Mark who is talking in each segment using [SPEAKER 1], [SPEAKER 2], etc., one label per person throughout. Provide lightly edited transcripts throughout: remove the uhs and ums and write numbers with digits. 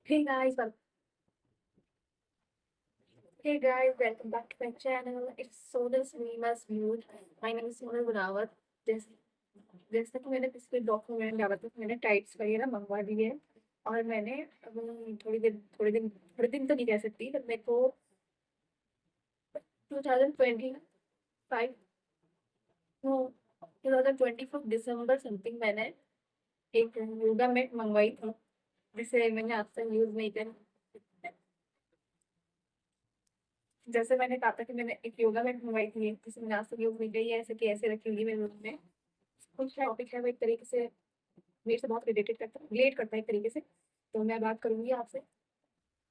[SPEAKER 1] Hey guys, welcome back to my channel. It's Sonal's Neema's View. My name is Sonal Gunawat. जैसे जैसा कि मैंने पिछले document में डाला था, मैंने टाइप्स वगैरह मंगवा दिए और मैंने अभी थोड़े दिन तो नहीं कह सकती, पर मेरे को 2025 no 2024 दिसंबर समथिंग मैंने एक योगा मैट मंगवाई थी, जिसे मैंने आज तक यूज नहीं करी। जैसे मैंने कहा था कि मैंने एक योगा मैट मंगवाई थी जिसे मैंने आज तक यूज नहीं करी है, ऐसे कि ऐसे रखी हुई मेरे रूम में। कुछ टॉपिक है वो एक तरीके से मेरे से बहुत रिलेट करता है एक तरीके से। तो मैं बात करूंगी आपसे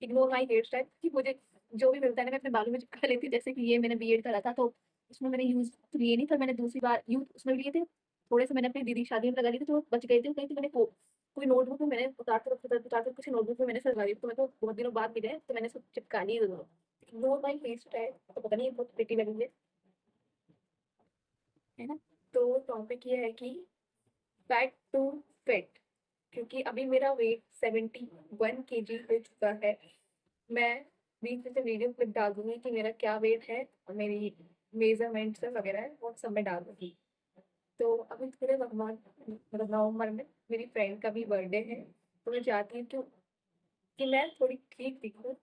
[SPEAKER 1] इग्नोर माई हेयर स्टाइल, कि मुझे जो भी मिलता है ना मैं अपने बालों में चिपका लेती हूँ। जैसे कि ये मैंने बीएड करा था, तो उसमें मैंने यूज तो लिए नहीं था, मैंने दूसरी बार यूज उसमें लिए थे। थोड़े से मैंने अपनी दीदी की शादी में लगा लिए थे, तो वो बच गए थे कहीं, तो मैंने कोई नोटबुक में मैंने उतार कर किसी नोटबुक में मैंने सजवा दी, तो मैं तो बहुत दिनों बाद मिले तो मैंने सब चिपका ली दोनों। इग्नोर माई हेयर स्टाइल, तो पता नहीं बहुत प्रिटी लगेंगे, है ना। तो टॉपिक ये है कि फैट टू फिट, क्योंकि अभी मेरा वेट 71 kg हो चुका है। मैं बीच में से वीडियो क्लिप डाल दूंगी कि मेरा क्या वेट है और मेरी मेजरमेंट्स वगैरह है वो सब मैं डाल दूंगी। तो अभी थोड़े भगवान मतलब नवंबर में मेरी फ्रेंड का भी बर्थडे है, तो मैं चाहती हूँ कि मैं थोड़ी ठीक दिखूँ।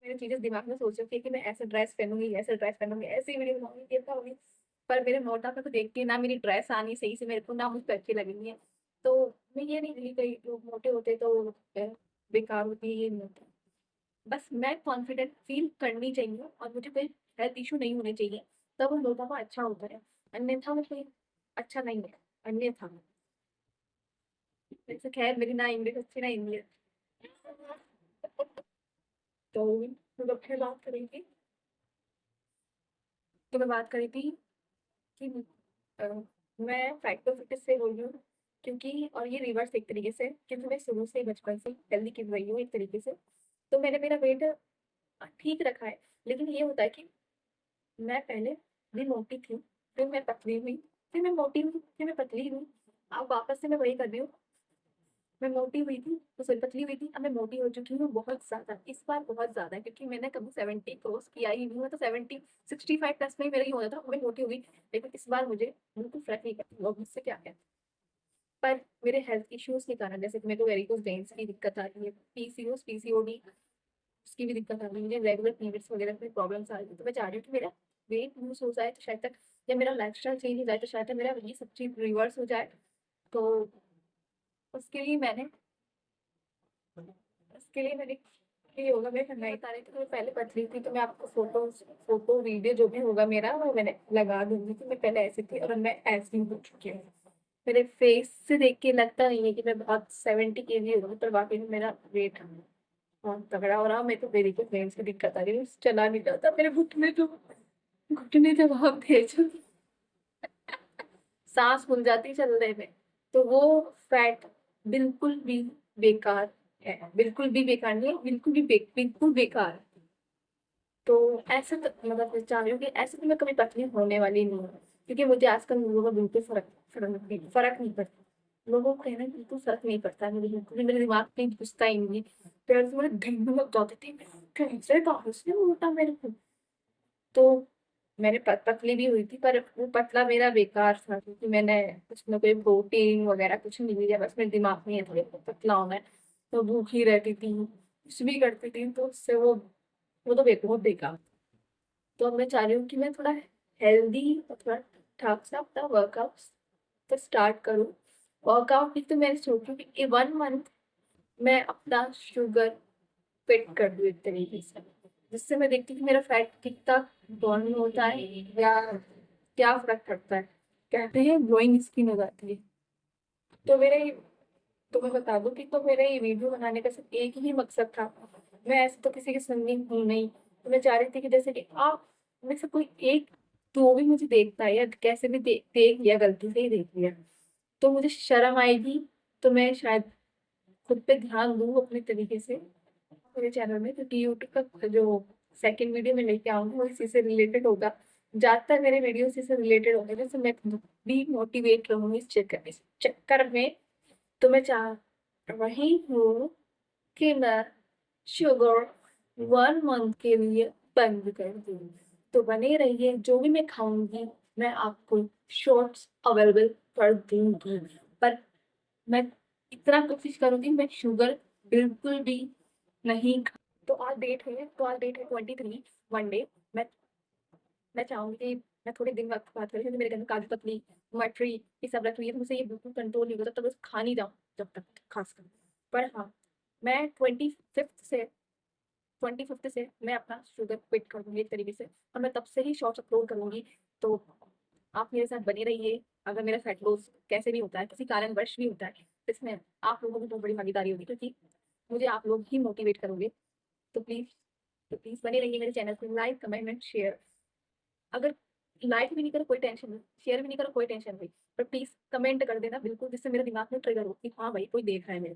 [SPEAKER 1] मैंने चीजें दिमाग में सोच रखी है कि मैं ऐसे ड्रेस पहनूंगी, ऐसे ड्रेस पहनूंगी, ऐसी वीडियो बनाऊंगी, ये बनाऊंगी। पर मेरे मोटापे को देख के ना मेरी ड्रेस आनी सही से मेरे को, ना मुझ पर अच्छी लगनी है। तो मैं ये नहीं कही कहीं लोग मोटे होते तो बेकार होती है, ये नहीं होता। बस मैं कॉन्फिडेंट फील करनी चाहिए और मुझे कोई हेल्थ इशू नहीं होने चाहिए, तब वो मोटापा अच्छा होता है। अन्यथा वो कोई अच्छा नहीं है। अन्यथा वैसे खैर मेरी ना इंग्लिश अच्छी ना इंग्लिश। तो मतलब मैं बात करी थी मैं बात करी थी कि अ, मैं फैक्टर फिटनेस से बोल रही हूँ, क्योंकि और ये रिवर्स एक तरीके से, क्योंकि मैं शुरू से बचपन से हेल्दी किड रही हूँ एक तरीके से। तो मैंने मेरा वेट ठीक रखा है। लेकिन ये होता है कि मैं पहले भी मोटी थी, फिर मैं पतली हुई, फिर मैं मोटी हुई, फिर मैं पतली हुई। अब वापस से मैं वही कर रही हूँ। मैं मोटी हुई थी तो सॉरी पतली हुई थी, अब मैं मोटी हो चुकी हूँ बहुत ज्यादा, इस बार बहुत ज्यादा, क्योंकि मैंने कभी 70 क्रॉस किया ही नहीं। मैं तो 65 प्लस में ही मेरा ही होता था, मैं मोटी हो गई। लेकिन इस बार मुझे बिल्कुल फर्क नहीं करती लोग मुझसे क्या कहते हैं। पर मेरे हेल्थ इश्यूज के कारण, जैसे कि मेरे को वेरिकोज वेन्स की दिक्कत आ रही है, पीसीओएस पीसीओडी उसकी भी दिक्कत आ रही है, मुझे रेगुलर पीरियड्स वगैरह में प्रॉब्लम्स आ रही है। तो मैं चाह रही हूँ कि मेरा वेट लूज हो जाए, तो शायद तक या मेरा लाइफस्टाइल चेंज हो जाए, तो शायद तक मेरा ये सब चीज रिवर्स हो जाए। तो उसके लिए मैंने उसके लिए मैंने ये होगा, मैं करना ही बता रही थी। तो मैं पहले पतली थी, तो मैं आपको फोटो वीडियो जो भी होगा मेरा वो मैंने लगा दूंगी कि मैं पहले ऐसी थी और अब मैं ऐसी हो चुकी हूँ। मेरे फेस से देख के लगता नहीं है कि मैं बहुत 70 kg हो गई, पर वाकई में मेरा वेट बहुत तगड़ा हो रहा। मेरे को मेरी को फ्रेंड्स की दिक्कत आ रही है, चला नहीं जाता मेरे घुटने जवाब दे जो सांस फूल जाती चलने में। तो वो फैट बिल्कुल भी बेकार है, बिल्कुल भी बेकार नहीं है, बिल्कुल बेकार है। तो ऐसे तो मतलब मैं चाह रही हूँ कि ऐसे तो मैं कभी पतली होने वाली नहीं हूँ, क्योंकि मुझे आजकल लोगों का बिल्कुल फर्क नहीं पड़ता। लोगों को कहना बिल्कुल फर्क नहीं पड़ता है, मुझे बिल्कुल भी मेरे दिमाग में घुसता ही नहीं है। पैर से मेरे ढीलने लग जाते थे, कैसे कहा उसने मोटा मेरे को। तो मैंने पतली भी हुई थी, पर वो पतला मेरा बेकार था, क्योंकि मैंने उसमें कोई प्रोटीन वगैरह कुछ नहीं लिया, बस मेरे दिमाग में ये थोड़ी पतला होना है। तो भूखी रहती थी, कुछ भी करती थी, तो उससे वो तो बहुत बेकार। तो अब मैं चाह रही हूँ कि मैं थोड़ा हेल्दी और थोड़ा ठाक सा अपना वर्कआउट तो स्टार्ट करूँ। वर्कआउट भी तो मैंने सोचू कि 1 मंथ मैं अपना शुगर फिट कर दूँ एक तरीके से, जिससे मैं देखती हूँ कि मेरा फैट कितना बर्न होता है या क्या फ़र्क पड़ता है। कहते हैं ग्लोइंग स्किन हो जाती है। तो मेरा ये तुम्हें बता दूँ कि तो मेरा ये वीडियो बनाने का सिर्फ़ एक ही मकसद था। मैं ऐसे तो किसी की सुननी हूँ नहीं। तो मैं चाह रही थी कि जैसे कि आप में से कोई एक तो भी मुझे देखता है या कैसे भी देख लिया, गलती से ही देख लिया, तो मुझे शर्म आएगी, तो मैं शायद खुद पे ध्यान दूँ अपने तरीके से मेरे चैनल में, क्योंकि यूट्यूब का जो सेकंड वीडियो मैं लेके आऊँगी वो इसी से रिलेटेड होगा। ज़्यादातर मेरे वीडियो इसी से रिलेटेड होंगे, जिससे मैं खुद भी मोटिवेट रहूँगी इस चक्कर में। तो मैं चाह रही हूँ कि मैं शुगर 1 मंथ के लिए बंद कर दूँ। तो बने रहिए, जो भी मैं खाऊँगी मैं आपको शॉर्ट्स अवेलेबल कर दूँगी। पर मैं इतना कोशिश करूँगी मैं शुगर बिल्कुल भी नहीं खा। तो आज डेट है 23 मंडे। मैं मैं चाहूँगी कि मैं थोड़े दिन वक़्त बात करूँ, क्योंकि मेरे घर में काजू कतली, मठरी ये सब रखी हुई है, तो मुझसे ये बिल्कुल कंट्रोल नहीं होता, तब तक बस खा नहीं जाऊँ जब तक ख़ासकर। पर हाँ, मैं 25th से मैं अपना शुगर क्विट कर दूँगी एक तरीके से, और मैं तब से ही शॉर्ट्स अपलोड करूँगी। तो आप मेरे साथ बने रहिए। अगर मेरा फैट लॉस कैसे भी होता है, किसी कारणवश भी होता है, तो इसमें आप लोगों की बहुत बड़ी भागीदारी होगी, क्योंकि मुझे आप लोग ही मोटिवेट करोगे। तो प्लीज़ बने रहिए मेरे चैनल पे, लाइक, कमेंट एंड शेयर। अगर लाइक भी नहीं करो कोई टेंशन नहीं, शेयर भी नहीं करो कोई टेंशन नहीं, पर प्लीज़ कमेंट कर देना बिल्कुल, जिससे मेरे दिमाग में ट्रिगर हो कि हाँ भाई कोई देख रहा है मेरे।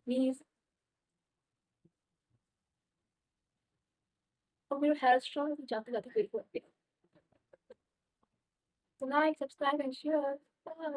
[SPEAKER 1] प्लीज़। और मेरा हेयर स्टाइल जाते-जाते फेक हो गया। तो like, subscribe and share. Bye.